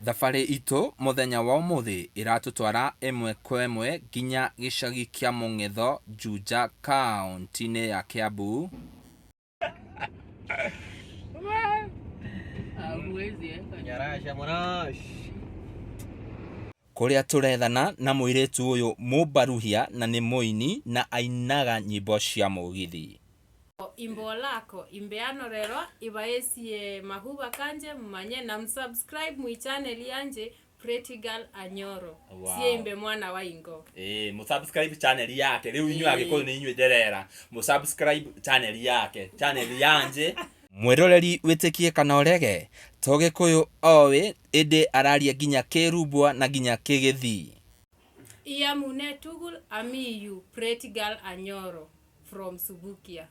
Thabarĩ itũ muthenya wa ũmũthĩ iratũtwara ĩmwe kwa ĩmwe nginya gĩcagi kĩa Mũng'etho, Juja, kaunti-inĩ ya Kiambu. Kũrĩa tũrethana na mũirĩtu ũyũ Mumbaruhia na nĩ mũini na ainaga nyĩmbo cia Mugithi. Imbo lako imbeano rero ibaesie mahuba kanje mumanye na msubscribe mu channel yanje Pretty Girl Anyoro. Wow. Sie imbe mwana wa Ingo. Musubscribe channel yake. Riu inyu agikoyo ni inyu nderera. Musubscribe channel yake. Channel yanje. Mwiroreri witikie kana urege. Togikuyu owe ende araria ginya Kirubwa na ginya Kigithi. Iya mune tugul amiyu Pretty Girl Anyoro from Subukia.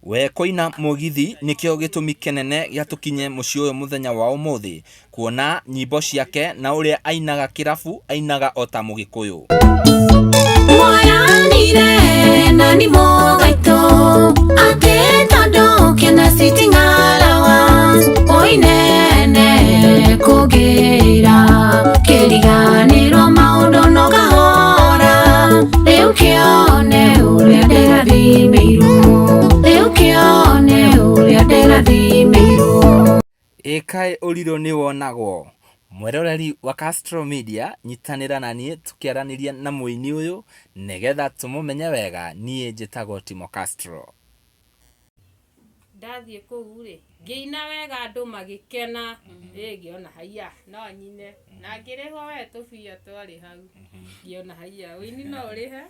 We koina Mugithi nikio gitumi kenene giatukinye mucii uyu muthenya wa umuthi kuona nyimbo ciake na uria ainaga kirabu ainaga ota Mugikuyu. Moyanire na ni mogaito ate tondo kena sitting allowance oinene kugira kiriganiro maundu no kahora riu kione uria ndirathimiirwo Ekae uriro ni wonagwo. Mweroreri wa Castro Media nyitanira na nie tukiaraniria na muini uyu negetha tumumenye wega nie njitagwo Timo Castro. Ndathie kuu ri ngiina wega andu magikena ngiona haiya no nyine na ngiriho we tubia twari hau ngiona haiya wini no urihe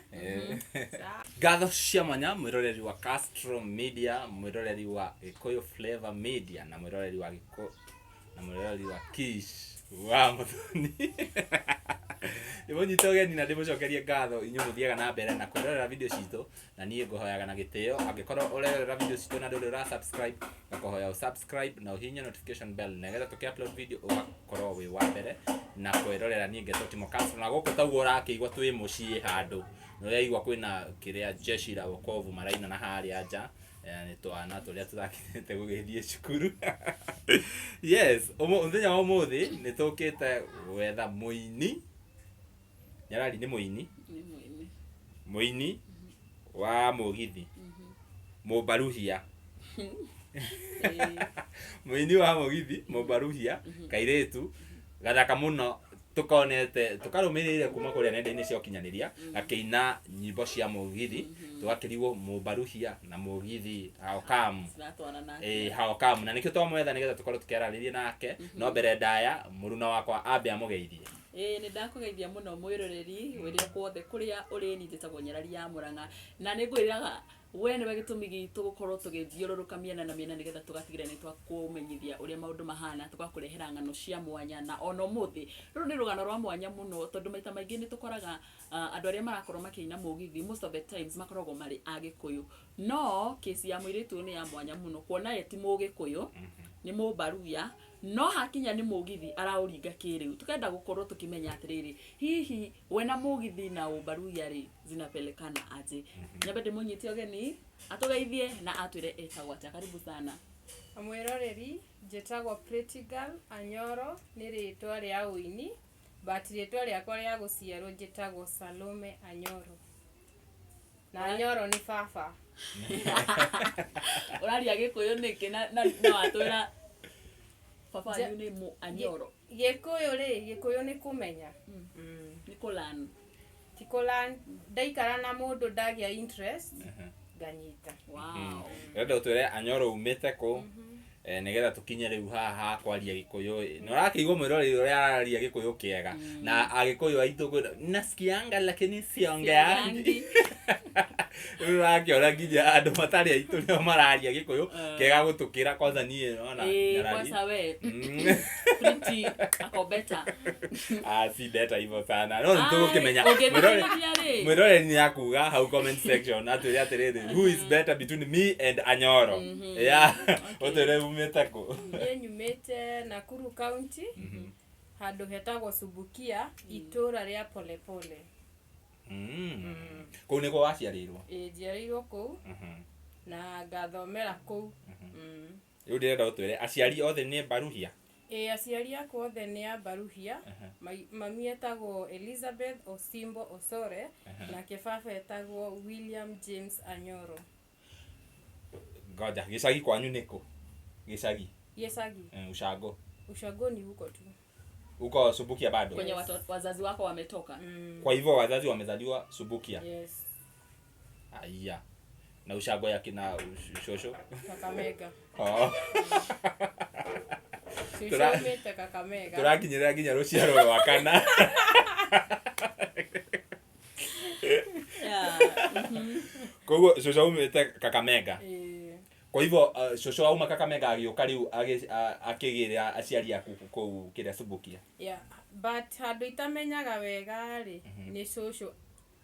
Gatho cia mwanya mwiroreri wa Castro Media, mwiroreri wa Gikuyu Flavor Media na mwiroreri wa Gikuyu na mwiroreri wa Kish wa muthoni. Ibo nyitogeni na ndimucokerie ngatho inyu muthiaga na mbere na kwirorera video citu na nie ngohoyaga na gitio angikorwo urerera video citu na nduri ra subscribe ngakohoya subscribe na uhinye notification bell negetha tuki-upload video ugakorwo wi wa mbere na kwirorera nie ngeto Timo Castro na guku taguo urakigwa twi mucii handu no yaigwa kwina kiria jeshi la wokovu maraina na haria nja ni twana turia turakinete gugithie cukuru. Yes, muthenya wa umuthi ni tukite wetha muini Nyarari ni muini? Ni muini. Muini wa Mugithi. Mumbaruhia. Muini wa Mugithi, Mumbaruhia, kairetu gathaka muno tukonete tukarumirire kuma kuria nenda-ini cia ukinyaniria akiina nyimbo cia Mugithi tugakirigwo Mumbaruhia na Mugithi haokam haokam na nikio twamwetha nigetha tukorwo tukiarariria nake no mbere ndaya muruna wakwa ambe amugeithie. Ni ndakugeithia muno mwiroreri wiria kwothe kuria uri nititagwo Nyarari ya Murang'a na ningwiraga we ni gitumi gitu gukorwo tugithiururuka miena na miena nigetha tugatigire ni twakumenyithia uria maundu mahana tugakurehera ngano cia mwanya na ono muthi ruru ni rugano rwa mwanya muno tondu maita maingi ni tukoraga andu aria marakorwo makiina Mugithi most of the times makoragwo mari a Gikuyu no kesi ya Muiritu ni ya mwanya muno kuona ye ti Mugikuyu ni Mumbaruhia no hakinya ni Mugithi arauringa kiriu tukenda gukorwo tukimenya atiriri hihi wena Mugithi na Mumbaruhia ri zinapelekana aje nyabende munyiti ogeni atugeithie na atwire etagwo atia karibu sana. Mwiroreri njitagwo Pretty Girl Anyoro ni ritwa ria uini but ritwa riakwa ria guciarwo njitagwo Salome Anyoro na Anyoro ni baba. Uraria Gikuyu niki na atwira papa yu ni mu Anyoro. Gikuyu ni kumenya. Ni kulan. Ti kulan ndaikara na mundu ndagia interest ganyita. Wow. Renda utwire Anyoro umite ku nigetha tukinye riu haha kwaria Gikuyu no rakigwo mwiroreri uria araria Gikuyu kiega na Agikuyu aitu nasikianga lakini siongeangi. Urakiona nginya andu matari aitu nio mararia Gikuyu kega gutukira kwanza nie nona Nyarari kwanza we pretty ako better si better hivyo sana no tukimenya mwiroreri ni akuga hau comment section atwire atiriri who is better between me and Anyoro. Yeah otore umete ko nyumete Nakuru County handu hetagwo Subukia itura ria Polepole. Kau niko waciarirwo njiarirwo kuu na ngathomera kuu. Riu ndirenda utwire aciari othe ni Mbaruhia aciari akwa othe nĩ a Mbaruhia. Mami etagwo Elizabeth Osimbo Osore nake baba etagwo William James Anyoro. Ngoja, gĩcagi kwanyu nĩkũ? Gĩcagi. Ushago. Ushago ni huko tu. Huko Subukia bado. Kwenye wazazi wako wametoka. Kwa hivyo wazazi wamezaliwa Subukia. Yes. Aya. Na Ushago ya kina Shosho? Kakamega. Shosho Kakamega. Turakinyira nginya ruciaro rwa kana. Kwa hivyo Shosho umete Kakamega. Kwa hivyo Shosho auma Kakamega agĩũka rĩu akĩgĩra aciari aku kũu kĩrĩa Subukia. Yeah, but handũ itamenyaga wega rĩ nĩ Shosho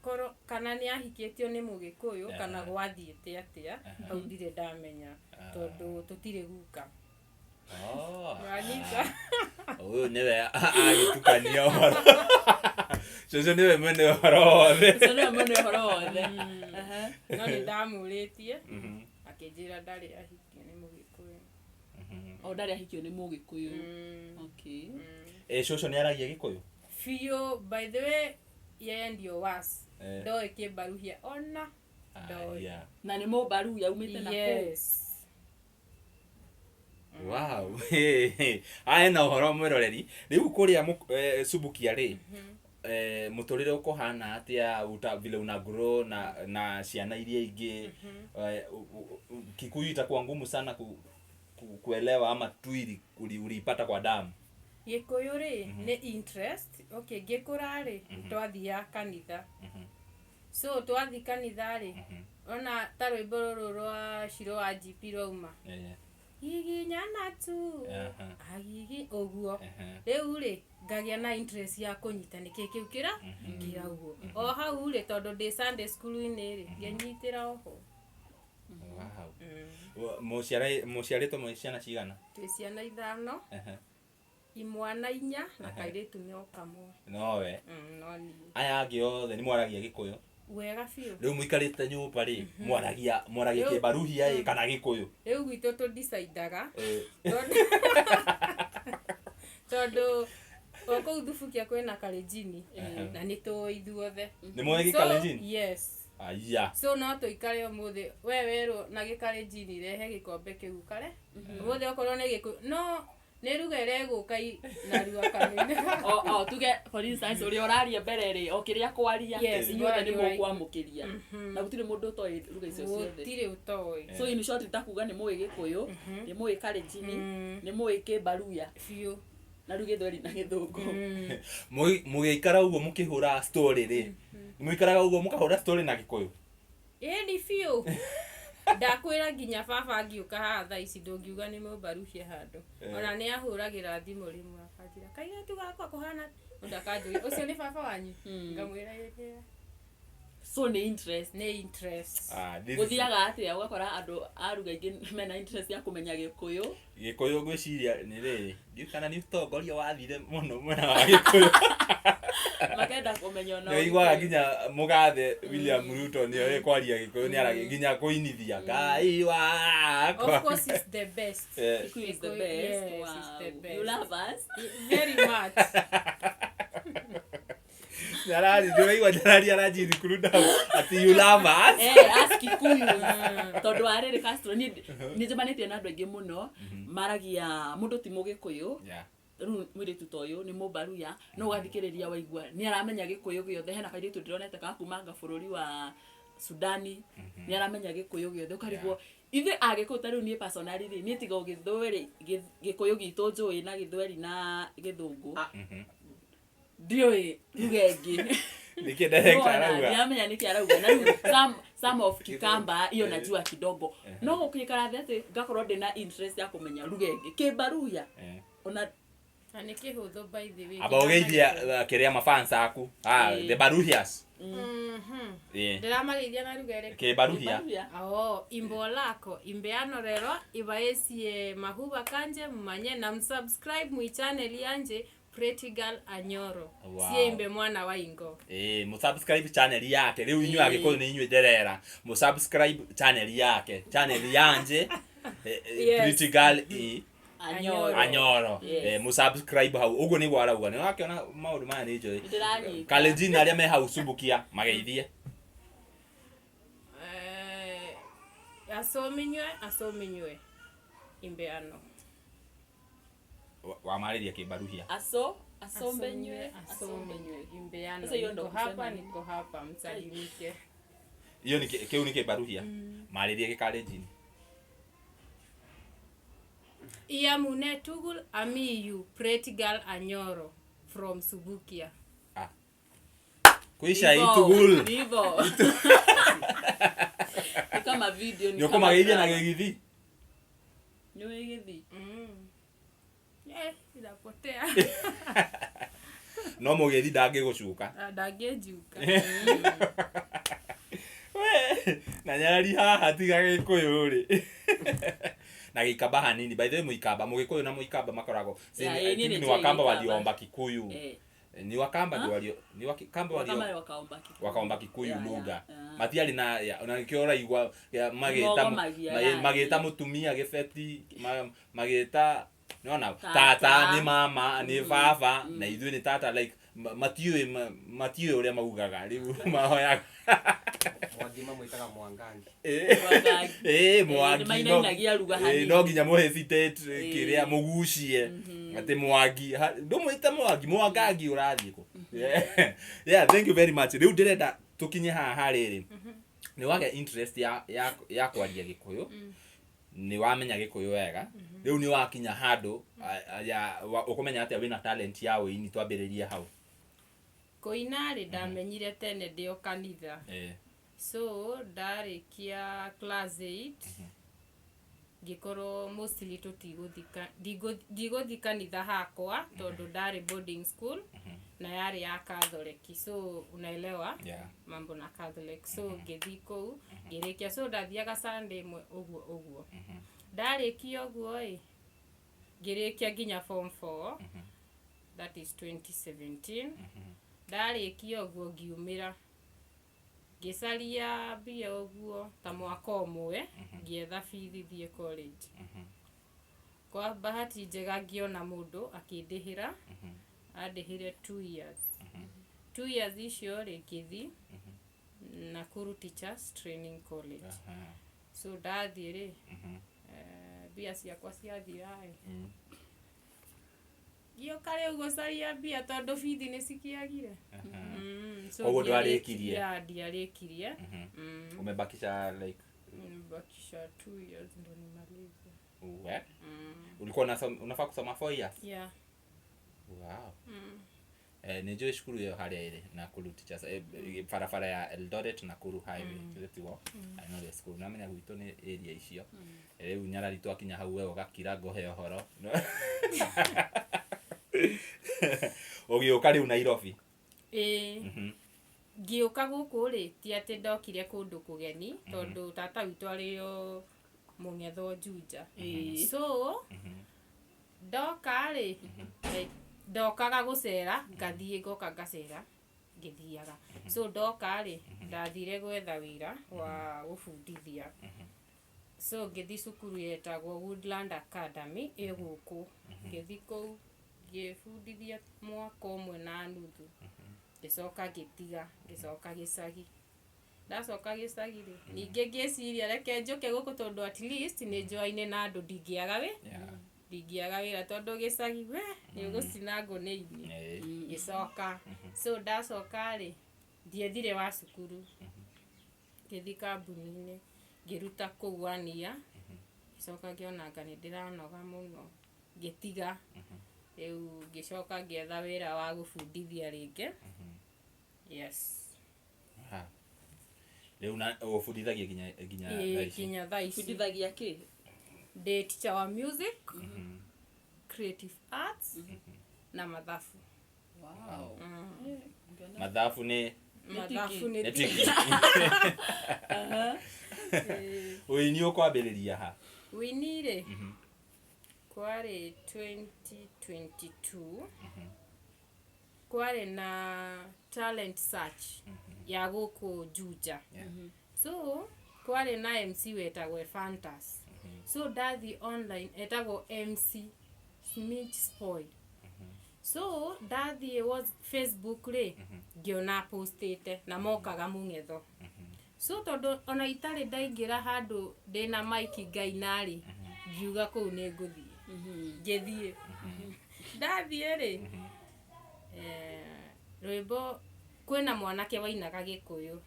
koro kana nĩ ahikĩtio nĩ Mũgĩkũyũ kana gwathiĩte atĩa hau ndirĩ ndamenya tondũ tũtirĩ guka. Ranika. Nĩwe agĩtukania ũhoro. Shosho nĩwe mwene ũhoro wothe. Shosho nĩwe mwene ũhoro wothe. No nĩ ndamũrĩtie akĩnjĩra ndarĩ ahikio nĩ Mũgĩkũyũ. Ndarĩ ahikio nĩ Mũgĩkũyũ. Okay. Shosho nĩ aragia Gĩkũyũ? Fiyo, by the way, yeye ndio was. Ndoe Kĩmbaruhia ona. Na nĩ Mũmbaruhia umĩte na kũ? Yes. Wow. Aya na ũhoro mwĩroreri. Rĩu kũrĩa Subukia rĩ mũtũrĩre ũkũhana atĩa vile una grow na ciana iria ingĩ Kikuyu itakuwa ngumu sana kuelewa ama tuiri ulipata kwa damu? Gikuyu rĩ nĩ interest. Okay, ngĩkũra rĩ twathiaga kanitha. So twathi kanitha rĩ ona ta rwĩmbo rũrũ rwa Shiro wa GP rauma. Giginyana tu. Agigi ũguo. Rĩu rĩ ngagĩa na interest ya kũnyita nĩkĩ kĩu kĩra ũguo. O hau rĩ tondũ ndĩ Sunday school-inĩ rĩ ngĩnyitĩra oho. Wow. Mũciarĩtwo mwĩ ciana cigana? Twĩ ciana 5. Imwana 4 na kairĩtu nĩ kamwe. Nowe? No ni. Aya angĩ othe nĩ mwaragia Gĩkũyũ? Wega biũ. Rĩu mũikarĩte nyũmba rĩ mwaragia Kĩmbaruhia kana Gĩkũyũ? Rĩu gwitũ tũdecidaga. Tondũ kũu Thubukia kwĩna Kalenjini na nĩ tũĩ ithuothe. Nĩ mũĩ Gĩkalenjini? Yes. Aya. So no tũikare ũmũthĩ we werũ na Gĩkalenjini rehe gĩkombe kĩu kare. Ũmũthĩ okorwo nĩ Gĩkũyũ no nĩ rugere gũka na rua kanene. Tuge for instance ũrĩa ũraria mbere rĩ o kĩrĩa kwaria inyuothe nĩ mũkwamũkĩria na gũtirĩ mũndũ ũtoĩ ruga icio ciothe. Gũtirĩ ũtoĩ. So in short itakuga nĩ mũĩ Gĩkũyũ, nĩ mũĩ Kalenjini, nĩ mũĩ Kĩmbaruhia biũ na ruga Gĩthweri na Gĩthũngũ. Mũgĩikara ũguo mũkĩhũra story rĩ mũikaraga ũguo mũkahũra story na Gĩkũyũ? Ni biũ. Ndakwĩra nginya baba ngiũka haha thaa ici ndũngiuga nĩ Mũmbaruhia handũ. Ona nĩ ahũragĩra thimũ rĩmwe akanjĩra kairĩtu gakwa kũhana ndakanjũria ũcio nĩ baba wanyu. Ngamwĩra yeye. So nĩ interest. Gũthiaga atĩa ũgakora andũ a ruga ingĩ mena interest ya kũmenya Gĩkũyũ. Gĩkũyũ ngwĩciria nĩ rĩrĩ ndiũ kana nĩ ũtongoria wathire mũno mwena wa Gĩkũyũ. Makenda kũmenya no. Nĩiguaga nginya mũgathe William Ruto nĩoĩ kwaria Gĩkũyũ nĩaragia nginya kũinithia Ngai wakwa. Of course is the best. Gikuyu is the best. Yes, Wow. it's the best. You love us? Very much. Nararia rajiri kuruda ati you love us. Ask Gikuyu. Tondũ arĩrĩ Castro nĩ njemanĩtie na andũ aingĩ mũno maragia mũndũ ti Mũgĩkũyũ. Rĩu Muiritu toyo nĩ Mumbaruhia no ũgathikĩrĩria waigua nĩ aramenya Gĩkũyũ gĩothe hena kairĩtu ndĩronete ka kumanga bũrũri wa Sudani nĩ aramenya Gĩkũyũ gĩothe ũkarigwo ithe Agĩkũyũ ta rĩu niĩ personally rĩ niĩ tiga Gĩthweri Gĩkũyũ gitũ njũĩ na Gĩthweri na Gĩthũngũ ndiũĩ ruga ĩngĩ nĩkĩ director arauga niamenya nĩkĩ arauga na rĩu some of Kikamba iyo najua kidogo no gũkĩkara thĩ ngakorwo ndĩna interest ya kũmenya ruga ĩngĩ Kĩmbaruhia ona na nĩ kĩhũthũ by the way. Aba ũgeithia kĩrĩa mafans aku the Baruhias. Ndĩramarĩithia na ruga ĩrĩkũ? Kĩmbaruhia. Imbo lako imbeano rero ibaesie mahuba kanje mmanye na msubscribe mu channel yanje Pretty Girl Anyoro. Siembe mwana wa Ingo. Musubscribe channel yake. Rĩu inyuĩ Agĩkũyũ nĩ inyuĩ nderera. Musubscribe channel yake. Channel yanje Pretty Girl Anyoro mu subscribe hau uguo ni gwarauga ni wakiona maundu maya ni njoi Kalenjin aria me hau Subukia mageithie asominywe imbeano wa mariria Kibaruhia asomenywe imbeano niko hapa msalimike hiyo ni kiu ni Kibaruhia mariria Gikalenjin iya mune tugul amiyu pretty girl Anyoro from Subukia kuisha itugul vivo kama video ni kama geithia na Gigithi ni Gigithi inapotea no Mugithi ndangigucuka ndangejuka na nyari haha tiga Gikuyu ri na Gikamba hanini by the way Muikamba Mugikuyu na Muikamba makoragwo ni Wakamba waliomba Gikuyu ni Wakamba ndio walio ni Wakamba walio wakaomba Gikuyu lugha matiari na unakiora igwa mageta mutumia gifeti mageta niona tata ni mama ni baba na ithuĩ ni tata like matiũĩ ũrĩa maugaga rĩu mahoya Mwangi mamwitaga Mwangangi Mwangi no nginya mu hesitate kĩrĩa mugucie ati Mwangi ndũmwĩte Mwangangi ũrathiĩ kũ yeah thank you very much rĩu ndĩrenda tukinye haha rĩrĩ ni wage interest ya kwaria Gikuyu ni wamenya Gikuyu wega riu ni wakinya handu ya ukumenya ati wina talent ya uini twambiririe hau koina ri ndamenyire tene ndio kanitha so ndarikia class 8 ngikoro mostly tiguthi kanitha hakwa tondu ndari boarding school na yari ya Catholic so unaelewa mambo na Catholic so ngithi kou ngirikia so ndathiaga Sunday uguo ndarikia uguo ngirikia nginya form 4 that is 2017 ndarikia uguo ngiumira gicaria mbia uguo ta mwaka umwe ngietha bithi thie college kwa bahati njega ngiona mundu akindihira andihire 2 years 2 years icio rikithi Nakuru Teachers Training College so ndathie ri bia ciakwa ciathira gio kare ugo caria bia tondu bithi ni cikiagire so ugo ndwarikirie ndiarikirie umebakisha like bakisha 2 years ndo nimalize ulikuwa unafaa kusoma 4 years wow nijo shukuru yo haria ile Nakuru Teachers farafara ya Eldoret Nakuru highway tuletwo I know the school na menya gwito ni area icio riu nyara ritu akinya hau wewe gakira ngohe horo ogiuka riu Nairobi ngiuka guku ri ti ati ndokire kundu kugeni tondu tata witu ario mungetho Juja so ndoka ri ndokaga gucera ngathie ngoka ngacera ngithiaga so ndoka ri ndathire gwetha wira wa gufundithia so ngithi cukuru yetagwo Woodland Academy guku ngithi kou ngifundithia mwaka umwe na nuthu gicoka gitiga gicoka gicagi ndacoka gicagi ri ninge ngiciria reke njoke guku tondu at least ni joine na andu ndingiaga wira tondu gicagi we ni ugucina ngune-ini gicoka so ndacoka ri ndiethire wa cukuru ngithi kambuni-ini ngiruta kou 1 year gicoka ngionanga ni ndiranoga muno ngitiga riu gicoka ngietha wira wa gufundithia ringi yes riu na ufundithagia ginya thaici fundithagia ki the teacher wa music creative arts na mathafu mathafu ni tiki uini ukwambiriria ha uini ri kwari 2022 kwari na talent search ya guku Juja so kwari na MC wetagwe Fantas so ndathi online etagwo MC Smith Spoil. So ndathi was Facebook ri ngiona postete na mokaga mungetho. So todo ona itari ndaingira handu ndina mic ngainari ngiuga kuu ni nguthie ngithie ndathie ri rwimbo kwina mwanake wainaga Gikuyu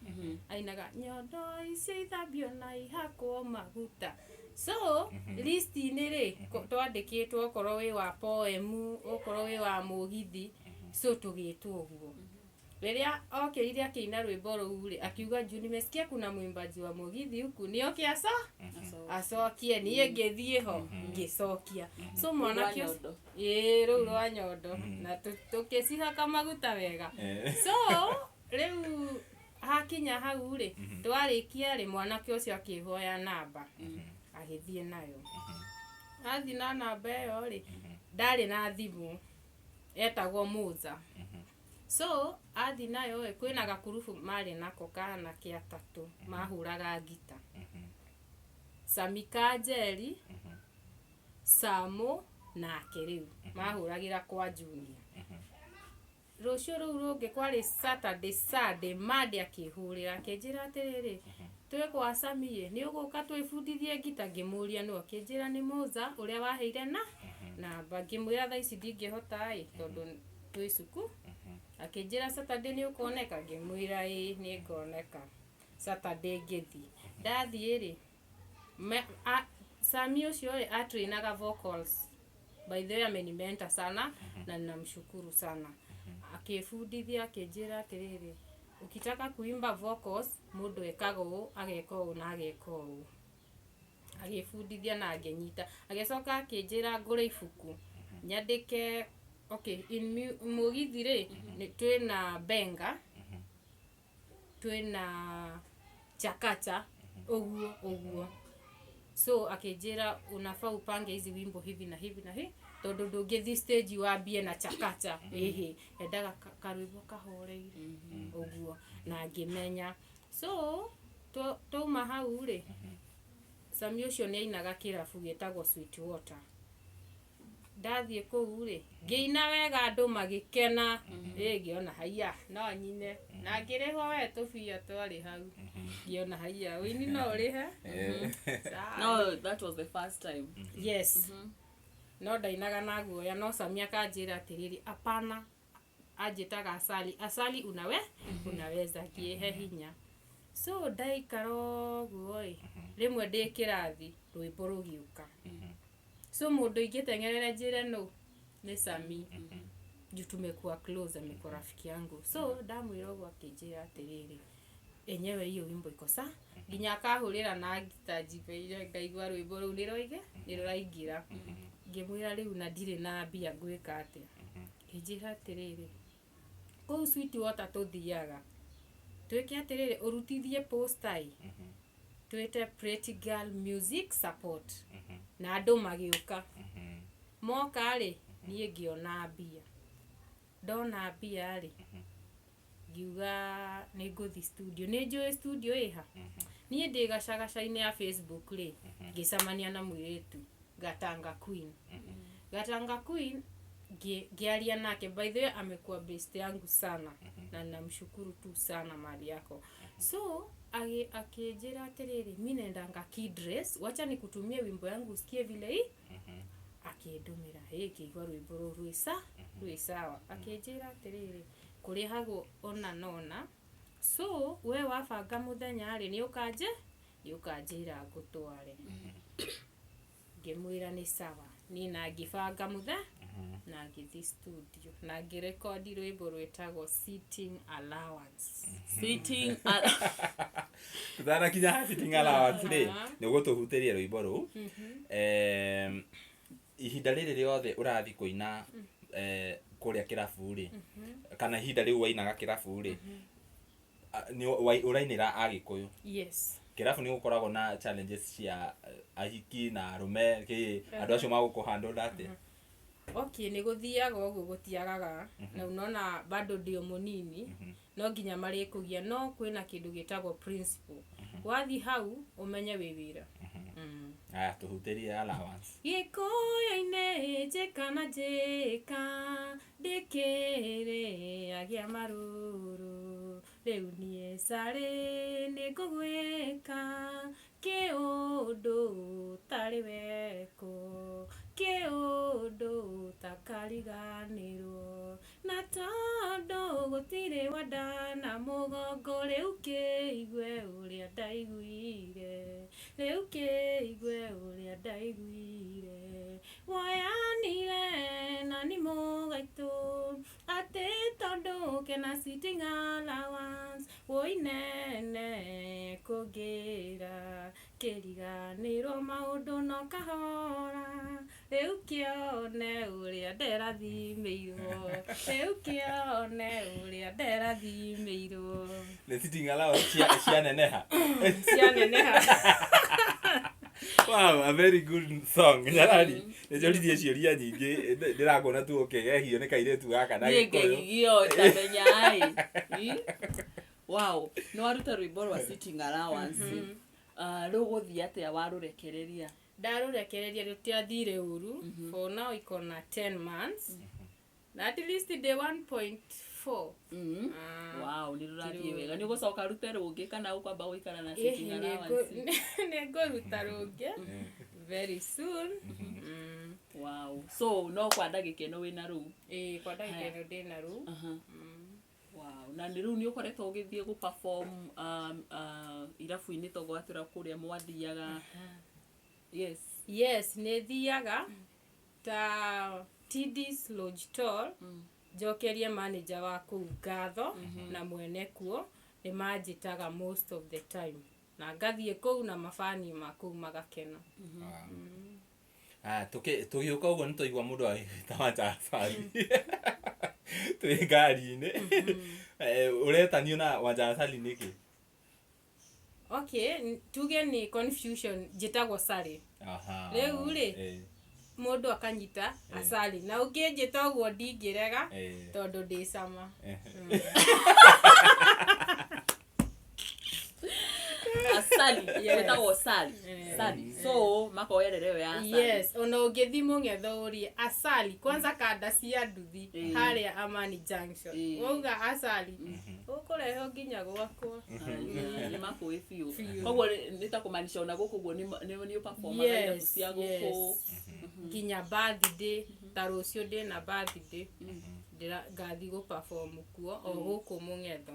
ainaga nyondo icio ithambio na ihakwo maguta. So list ni ri twandikitwo korwo wi wa poem okorwo wi wa Mugithi so tugitwo uguo. Riria okirire akina rwimbo ruu ri akiuga juu nimesikia kuna mwimbaji wa Mugithi huku nioke acokie nie ngithie ho ngicokia. So mwanake ruu rwa nyondo na tukicihaka maguta wega. So riu hakinya hau ri twarikia ri mwanake ucio akihoya namba agithie nayo. Athi na namba iyo ri ndari na thimu etagwo Muza. So athi nayo kwina gakurubu mari nako kana kia tatu mahuraga ngita. Samika Jeri Samo na Keriu mahuragira kwa Junior. Rucio ruu rungi kwari Saturday Sunday Monday akihurira akinjira atiriri twe kwa Samie ni uguka twifundithie ngita ngimuria no akinjira ni Muza uria waheire na ngimwira thaa ici ndingihota tondu twi cuku. Akinjira Saturday ni ukoneka ngimwira ni ngoneka. Saturday ngithi ndathie ri Samie ucio atrainaga vocals. By the way amenimenta sana na ninamshukuru sana. Akifundithia akinjira atiriri ukitaka kuimba vocals mundu ekago ageko na ageko agifundithia na agenyita agecoka akinjira ngure ifuku nyandike. Okay, in Mugithi ri twina benga twina chakacha uguo. So akinjira unafaa upange hizi wimbo hivi na hivi na hivi tondu ndungithi stage wambie na chakacha endaga karwimbo kahoreire uguo na ngimenya. So tuma hau ri Samia ucio ni ainaga kirabu gitagwo Sweet Water. Ndathie kuu ri ngiina wega andu magikena ngiona haiya no nyine na ngiriho we tubia twari hau ngiona haiya wini no urihe. No, that was the first time. Yes. No ndainaga na guoya no Samia kanjira atiriri apana ajitaga asali unaweza kiehe hinya. So ndaikaro guoi rimwe ndikirathi rwimbo rugiuka. So mundu ingitengerera njire no ni Sami juu tumekuwa close, amekuwa rafiki yangu. So ndamwira gwa akinjira atiriri enyewe hiyo wimbo iko sawa nginya akahurira na gita jibeire ngaigwa rwimbo ru niruraingira ngimwira riu na ndire na mbia ngwika atia. Kinjira atiriri kuu Sweet Water tuthiaga twike atiriri urutithie poster twite Pretty Girl Music Support na andu magiuka moka ri nie ngiona mbia ndona mbia ri ngiuga ni nguthi studio ni njui studio iha nie ndi gacagacaine ya Facebook ri ngicamania na Muiritu Gatanga Queen ngiaria nake. By the way amekuwa best yangu sana na namshukuru tu sana mali yako. So akinjira atiriri mimi nendanga kidress wacha nikutumie wimbo yangu usikie vile hii akindumira kigwa rwimbo rwi sawa. Akinjira atiriri kuri hago ona nona so we wabanga muthenya ri ni ukanjira ngutware ngimwira ni sawa ni na ngibanga muthe na ngithi studio na ngirekondi rwimbo rwetagwo Sitting Allowance. Tudana kinya Sitting Allowance ri niguo tuhutirie rwimbo ru ihinda riri riothe urathi kuina kuria kirabu ri kana ihinda riu wainaga kirabu ri ni urainira Agikuyu. Yes. Kirabu ni gukoragwo na challenges cia ahiki na arume andu acio magukuhandle atia. Okay, ni guthiaga uguo gutiagaga na unaona bado ndio munini no nginya mari kugia no kwina kindu gitagwo principle wathi hau umenye wi wira Tuhutirie allowance. Gikuyu-inĩ njĩkana njĩka ndĩkĩrĩ agia marũrũ rĩu niĩ carĩ nĩngũgwĩka kĩũndũ tarĩ weko kĩũndũ takariganĩrwo na tondũ gũtirĩ wanda na mũgongo rĩu kĩigue ũrĩa ndaiguire woyanire na nĩ mũgaitũ atĩ tondũ kena sitting allowance woinene kũngĩra kĩriganĩrwo maũndũ no kahora rĩu kĩone ũrĩa nderathimĩirwo Nĩ sitting allowance cianeneha. Wow, a very good song. Nyarari, nĩnjorithie ciũria nyingĩ ndĩrakuona tu ũkĩgehio nĩ kairĩtu gaka na Gĩkĩgio tamenyai. Wow, no waruta rwĩmbo rwa sitting allowance. Rĩu gũthiĩ atĩa warũrekereria? Ndarũrekereria rũtiathire ũru. For now ikona 10 months. Na at least day 1.4. Wow, nĩ rũrathiĩ wega. Nĩ ũgũcoka rute rũngĩ kana ũkwamba gũikara na sitting allowance? Nĩngũruta rũngĩ very soon. Wow. So no kwa ndagĩkeno wĩna rũu? Kwa ndagĩkeno ndĩna rũu. Wow. Na nĩ rĩu nĩ ũkoretwo ũgĩthiĩ gũ-perform irabu-inĩ togwatĩra kũrĩa mwathiaga? Yes, nĩ thiaga ta TD's Lodge Tour. Njokerie manager wa kũu ngatho na mwene kuo nĩ manjĩtaga most of the time. Na ngathiĩ kũu na mabani ma kũu magakena. Tũgĩũka ũguo nĩ tũigua mũndũ agĩta Wanjasali. Twĩ ngari-inĩ. Ũretanio na Wanjasali nĩkĩ? Okay, tuge nĩ confusion njĩtagwo Sally. Rĩu rĩ mũndũ akanyita Asali na ũngĩnjĩta ũguo ndingĩrega tondũ ndĩ cama. Asali, wĩtagwo Sally. So makoerere ya Asali. Yes, ona ũngĩthi mũng'etho ũrie Asali kwanza kanda cia nduthi harĩa Amani Junction. Wauga Asali ũkũrehe nginya gwakwa. Nĩ makũĩ biũ. Koguo nĩ ta kũmaanisha ona gũkũ guo nĩ performa irabu cia gũkũ. Nginya birthday ta rũciũ ndĩna birthday. Ngathi gũ-perform kuo o gũkũ mũng'etho.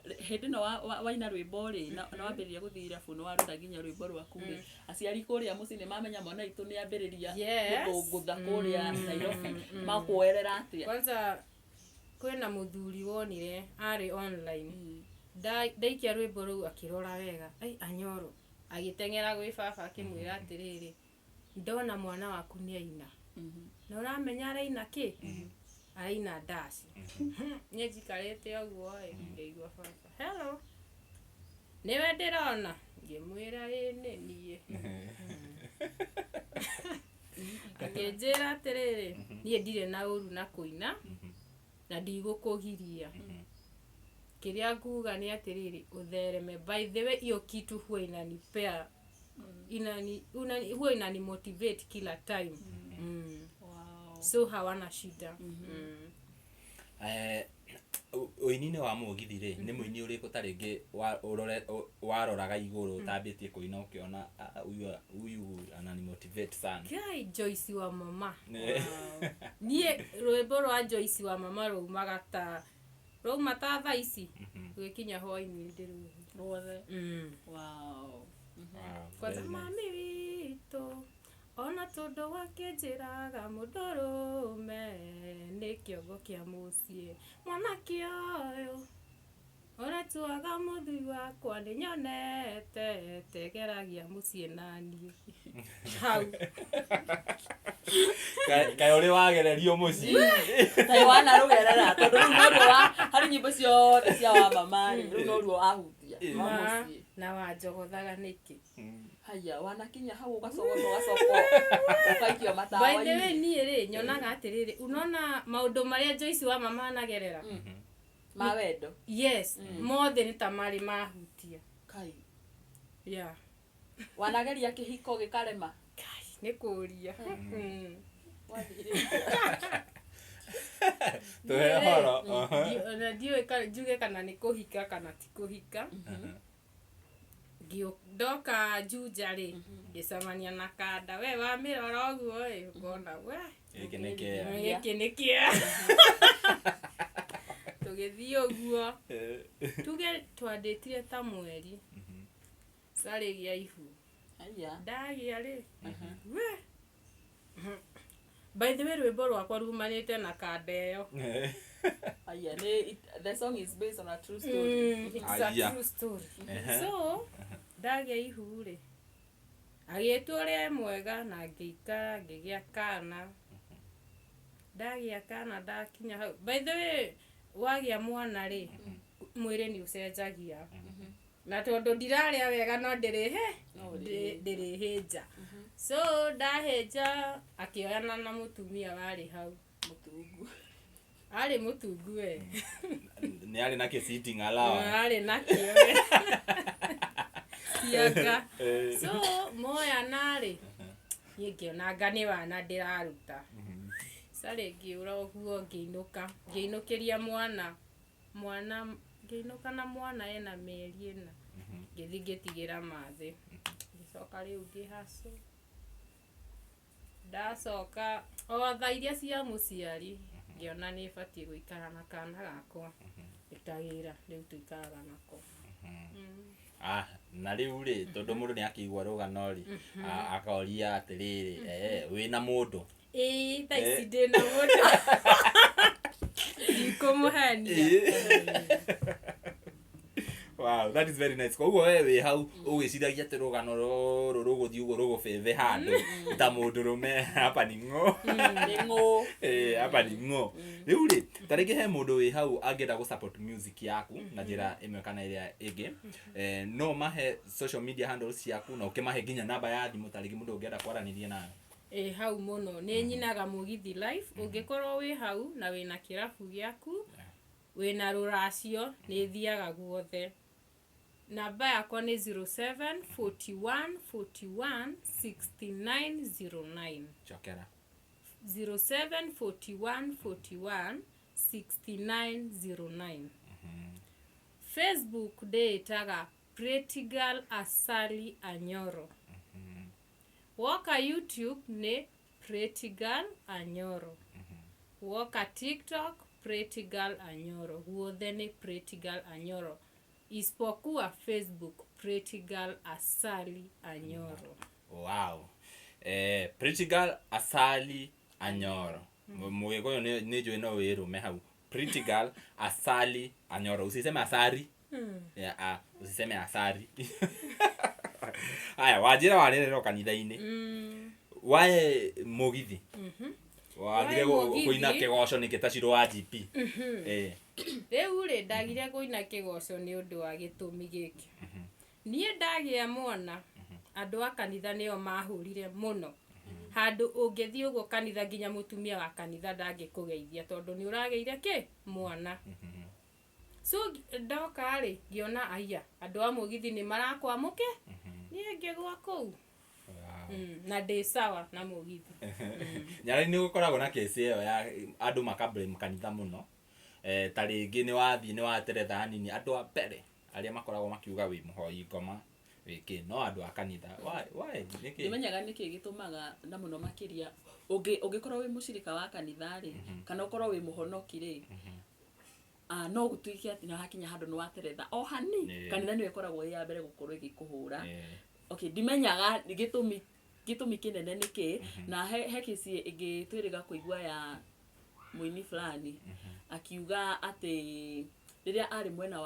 Hĩndĩ ĩno waina rwĩmbo rĩ na wambĩrĩria gũthiĩ irabu nĩ waruta nginya rwĩmbo rwaku rĩ, aciari kũrĩa mũciĩ nĩ mamenya mwana witũ nĩ ambĩrĩria gũthũngũtha kũrĩa Nairobi, makuoerera atĩa? Kwanza kwĩna mũthuri wonire arĩ online. Ndaikia rwĩmbo rũu akĩrora wega, Anyoro agĩteng'era gwĩ baba akĩmwĩra atĩrĩrĩ, ndona mwana waku nĩ aina. Na ũramenya araina kĩ? Araina ndaci. Niĩ njikarĩte ũguo ngĩigua baba, hello, nĩwe ndĩrona? Ngĩmwĩra nĩ niĩ. Akĩnjĩra atĩrĩrĩ, niĩ ndirĩ na ũru na kũina na ndigũkũgiria. Kĩrĩa nguga nĩ atĩrĩrĩ, ũthereme. By the way, hiyo kitu huwa inanipea huwa inani motivate kila time. So hawana shida. Ũini-inĩ wa Mugithi rĩ nĩ mũini ũrĩkũ ta rĩngĩ waroraga igũrũ ũtambĩtie kũina ũkĩona uyu anani motivate sana? Joyce wa mama. Niĩ rwĩmbo rwa Joyce wa mama raumaga ta thaa ici gũkinya hwaĩ-inĩ ndĩruothe. Kwanza mami witũ ona tondũ wakĩnjĩraga mũndũrũme nĩ kĩongo kĩa mũciĩ, mwanake ũyũ ũretuaga mũthuri wakwa nĩ nyonete tegeragia mũciĩ naniĩ. Hau kaĩ ũrĩ wagererio mũciĩ? Kaĩ wanarũgerera tondũ rĩu noruo harĩ nyĩmbo ciothe cia wa mama rĩu noruo wahutia na wanjogothaga nĩkĩ? Haya wanakinya hau ũgacogotha ũkaikio matawa-inĩ. By the way niĩ rĩ nyonaga atĩrĩrĩ, unaona maũndũ marĩa Joyce wa mama anagerera ma wendo? Yes, mothe nĩ ta marĩ mahutia. Kai. wanageria kihiko gikarema nĩ kũria Tuhe horo. na ndiũĩ njuge kana nĩ kũhika kana ti kũhika. Ndoka Juja rĩ ngĩcemania na kanda we wamĩrora ũguo ĩ ngona we gĩkĩ nĩ kĩa tũgĩthiĩ ũguo tuge twandĩtire ta mweri Aragia ihu ndagĩa rĩ we by the way rwĩmbo rwakwa rumanĩte na kanda ĩyo. The song is based on a true story. It's a true story. So ndagĩa ihu rĩ agĩtũrĩa mwega na ngĩikara ngĩgĩa kana. Ndagĩa kana ndakinya hau by the way wagĩa mwana rĩ mwĩrĩ nĩ ũcenjagia na tondũ ndirarĩa wega no ndĩrĩhĩnja. So ndahĩnja akĩoyana na mũtumia warĩ hau mũtungu. Arĩ mũtungu we nĩ arĩ na sitting allowance. Arĩ na kĩo kiaga. So moya narĩ ngĩona nĩ wana ndĩraruta. Sarĩ ngĩũra ũguo ngĩinũkĩria mwana ngĩinũka na mwana ena mĩeri 4 ngĩthi ngĩtigĩra mathĩ ngĩcoka rĩu ngĩhacũ. Ndacoka o thaa iria cia mũciari ngĩona nĩ batiĩ gũikara na kana gakwa ngĩtagĩra rĩu tũikaraga nako. Na rĩu rĩ tondũ mũndũ nĩ akĩigua rũgano rĩ akaoria atĩrĩrĩ wĩna mũndũ thaa ici ndĩna mũndũ ndikũmũhenia. Wow, that is very nice. Koguo wewe wĩ hau ũgĩciragia atĩ rũgano rũrũ rũgũthiĩ ũguo rũgũbebe handũ ta mũndũrũme hapa ni ng'o. Hapa ni ng'o. Rĩu rĩ ta rĩngĩ he mũndũ wĩ hau angĩenda gũ-support music yaku na njĩra ĩmwe kana ĩrĩa ĩngĩ no mahe social media handles ciaku na ũkĩmahe nginya namba ya thimũ ta rĩngĩ mũndũ ũngĩenda kwaranĩria nawe. Hau mũno nĩ nyinaga Mugithi live ũngĩkorwo wĩ hau na wĩna kĩrabu gĩaku wĩna rũracio nĩ thiaga guothe. Namba yakwa nĩ 07 41 41 6909. Chokera 07 41 41 6909. Facebook ndĩĩtaga Pretty Girl Asali Anyoro. Woka YouTube nĩ Pretty Girl Anyoro. Woka TikTok Pretty Girl Anyoro. Guothe nĩ Pretty Girl Anyoro. Isipokuwa Facebook Pretty Girl Asali Anyoro. Wow. Pretty Girl Asali Anyoro. Mũgĩkũyũ nĩ njũĩ no wĩrũme hau. Pretty Girl Asali Anyoro. Usiseme asari. Usiseme asari. Aya, wajira warĩrĩrwo kanitha-inĩ. Wae Mugithi. Wagire kũina kĩgoco nĩ gĩtacirwo wa GP. Rĩu rĩ ndagire kũina kĩgoco nĩ ũndũ wa gĩtũmi gĩkĩ. Niĩ ndagĩa mwana andũ a kanitha nĩo mahũrire mũno. Handũ ũngĩthiĩ ũguo kanitha nginya mũtumia wa kanitha ndangĩkũgeithia tondũ nĩ ũragĩire mwana. So ndoka rĩ ngĩona aya andũ a Mugithi nĩ marakwamũke niĩ ngĩgwa kũu. Na ndĩ sawa na Mugithi. Nyarĩ nĩ gũkoragwo na case ĩyo ya andũ makablame kanitha mũno. Ta rĩngĩ nĩ wathiĩ nĩ wateretha hanini andũ a mbere arĩa makoragwo makiuga wĩ mũhoi ngoma wĩkĩ no andũ a kanitha why nĩkĩ ndimenyaga nĩkĩ gĩtũmaga na mũno makĩria ũngĩkorwo wĩ mũcirika wa kanitha rĩ kana ũkorwo wĩ mũhonoki rĩ no gũtuĩke atĩ nĩ hakinya handũ nĩ wateretha o hani kanitha nĩ ĩkoragwo ya mbere gũkorwo ĩgĩkũhũra. Okay, ndimenyaga gĩtũmi kĩnene nĩkĩ na he kĩci ĩngĩ twĩrĩga kũigua ya mũini fulani akiuga atĩ rĩrĩa arĩ mwena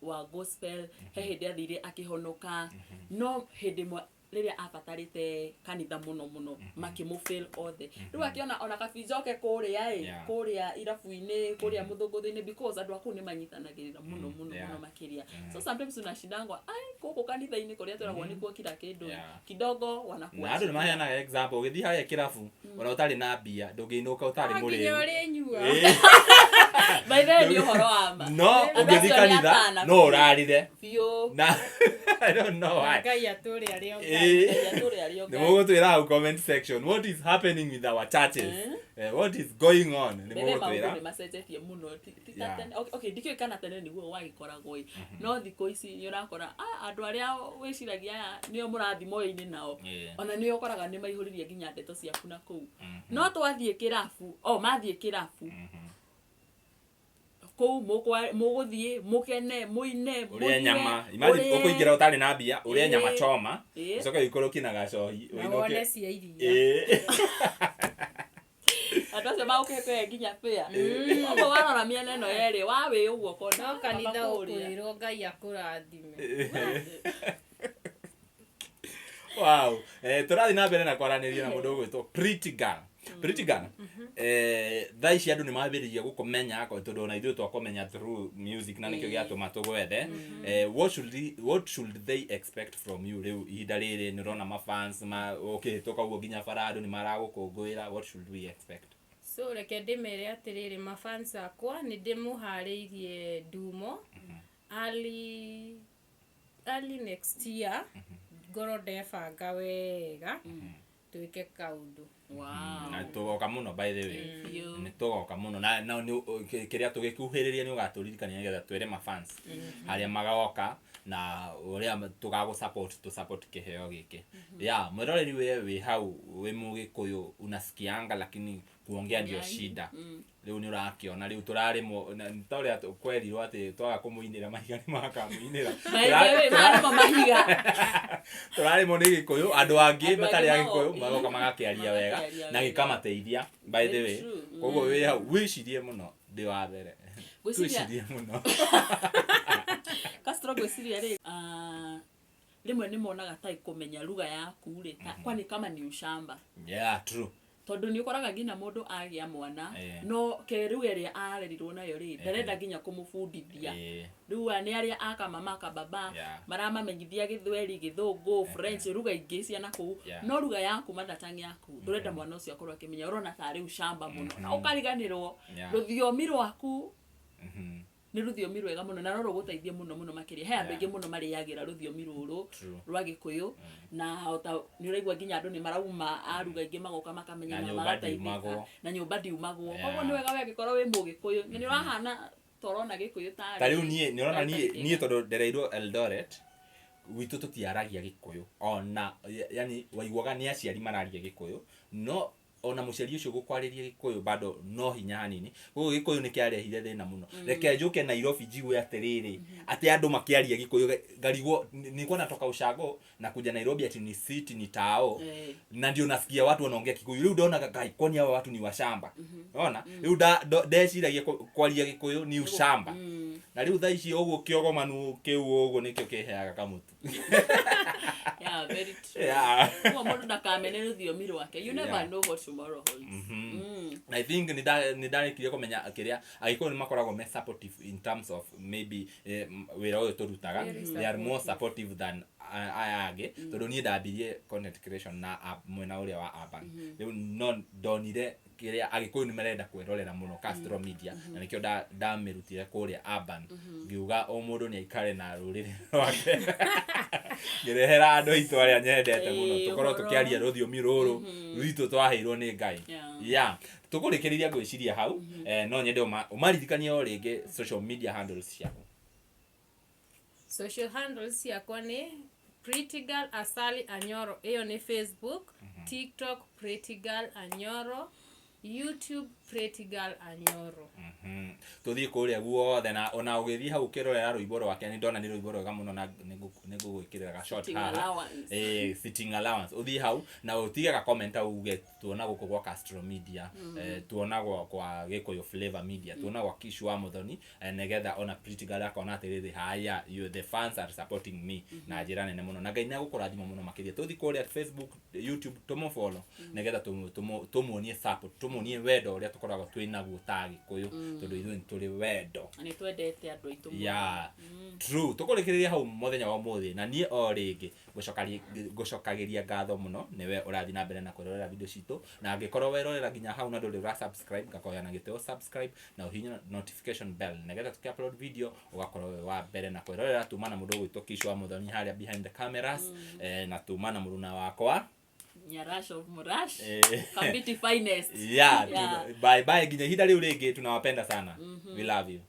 wa gospel he hĩndĩ athire akĩhonoka no hĩndĩ rĩrĩa abatarĩte kanitha mũno makĩmũfail othe. Rĩu akĩona ona kabijoke kũrĩa irabu-inĩ kũrĩa mũthũngũthĩ-inĩ because andũ akũu nĩ manyitanagĩrĩra mũno makĩria. So sometimes unashindangwa gũkũ kanitha-inĩ kũrĩa tũragwo nĩkuo kila kĩndũ kidogo wanakuwa. Na andũ nĩ maheanaga example ũgĩthiĩ harĩa kĩrabu ona ũtarĩ na mbia ndũngĩinũka ũtarĩ mũrĩu. Nginya ũrĩ nyua. we ni uhoro ama no ungethi kanitha no urarire na I don't know why Ngai aturi ario the mogo twira comment section what is happening with our churches what is going on ni mogo twira ni macenjetie muno tene okay ndikio kana tene niguo wagikoragwo no thiko ici ni urakora andu aria wiciragia nio murathimoini nao ona nio ukoraga ni maihuririe nginya ndeto ciaku na kuu no twathie kirafu mathie kirafu kou muguthie mukene muine uria nyama imagine ukuingira utari na mbia uria nyama choma ucoka ikoroki na gacohi uinoke cia iria atose maukeke nginya pia obo warora miene no yeri wawe uguo kona no kanitha ukwirwo Ngai akurathime wow turathi na mbere na kwaraniria na mundu gwitwo Pretty Girl thaici andu ni mabiririe gukumenya ko tondu na ithuĩ twakomenya through music na nikio giatuma tugwethe what should they expect from you riu ihinda riri ni rona mafans okay tokaguo nginya farado ni maragukungwira what should we expect so reke ndimere atiriri mafans akwa ni ndimuhariirie ndumo early next year ngoro ndebanga wega twike kaundu na tugoka muno by the way ni tugoka muno na kiria tugikuhiriria ni ugaturirikania nigetha twere mafans aria magagoka na uria tugagu support kiheo giki mwiroreri we hau we Mugikuyu unasikianga lakini kuongea ndio shida riu ni urakiona riu turarimo ntoria kwerirwo ati twaga kumuinira mahiga ni makamuinira turarimo ni Gikuyu andu angi matari ya Gikuyu magoka magakiaria wega na gikamateithia by the way koguo we hau wicirie muno ndi wa mbere wicirie muno Castro gwiciria ri rimwe ni monaga tai kumenya lugha yaku ri kwani kama ni ushamba true tondu ni ukoraga nginya mundu agia mwana no keru area arerirwo nayo ri ndarenda nginya kumufundithia riu ni aria aka mama ka baba maramamenyithia Githweri Githungu French lugha ingi cia naku no lugha yaku mathatangi yaku ndurenda mwana ucio akorwo akimenya urona tari ushamba muno na ukariganirwo ruthiomi rwaku ni ruthiomi rwega muno na roro guteithia muno makiria he andu ingi muno mariagira ruthiomi ruru rwa Gikuyu na ota ni uraigwa nginya andu ni marauma aruga ingi magoka makamenya na magateithia na nyumba ndiumagwo koguo ni wega we gikorwo wi Mugikuyu ni urahana torona Gikuyu tari riu ni urona ni tondu ndereirwo Eldoret witu tutiaragia Gikuyu ona yani waigwaga ni aciari mararia Gikuyu no ona muciari ucio gukwariria Gikuyu bado no hinya hanini gugu Gikuyu ni kiarehire thina muno reke njuke Nairobi jiwe atiriri ati andu makiaria Gikuyu garigwo ni kona toka ushago na kuja Nairobi ati ni city ni tao na ndio nasikia watu wanaongea Gikuyu riu ndona gaikoni hao watu ni washamba unaona riu ndeciragia kwaria Gikuyu ni ushamba na riu thaici uguo kiogo manu kiu uguo nikio kiheaga kamutu very true kwa mundu ndakamene ruthiomi rwake you never know what tomorrow holds I think ni ndarikirie kumenya kiria agiko ni makoragwo me supportive in terms of maybe wira uyu turutaga they are more supportive than ayage tondu ni ndambirie content creation na mwena uria wa urban no donire kiria agiko ni merenda kwirorera muno Castro Media na nikio ndamirutire kuria urban ngiuga o mundu ni aikare na ruriri rwake ngirehera andu itu aria nyendete muno tukorwo tukiaria ruthiomi ruru rwitu twaheirwo ni Ngai tukurikiriria gwiciria hau no nyende umaririkanie o ringi social media handles ciaku social handles ciakwa ni Pretty Girl Asali Anyoro iyo ni Facebook TikTok Pretty Girl Anyoro YouTube Pretty Girl Anyoro tuthie kuria guothe na ona ugithi hau kirorera rwimbo rwake ni ndona ni rwimbo rwega muno na nigugwikirira ga short haha sitting allowance uthie hau na utige ga comment au uge tuona guko kwa Castro Media tuona kwa Gikuyu Flavor Media tuona kwa Kishwa Muthoni negetha ona Pretty Girl akona atiriri haya you the fans are supporting me na njira nene muno na Ngai na gukurathima muno makiria tuthie kuria Facebook YouTube tumo follow negetha tumuonie support tumuonie wendo uria tukoragwo twina guo ta Gikuyu tondu ithuĩ tuli wendo ani twendete andu aitu ya true tukurekereria hau muthenya wa muthi na nie o ringi gucokagiria ngatho muno niwe urathi na mbere na kurorera video citu na angikorwo werorera nginya hau na nduri ra subscribe ngakoya na giteo subscribe na uhinya notification bell negetha tuki-upload video ugakorwo we wa mbere na kurorera. Tumana mundu gwitwo Kishwa Muthoni haria behind the cameras na tumana muruna wakwa Nyarasho Murash Kambiti finest yeah. Bye bye, nginya hida riu ringi tunawapenda sana. We love you.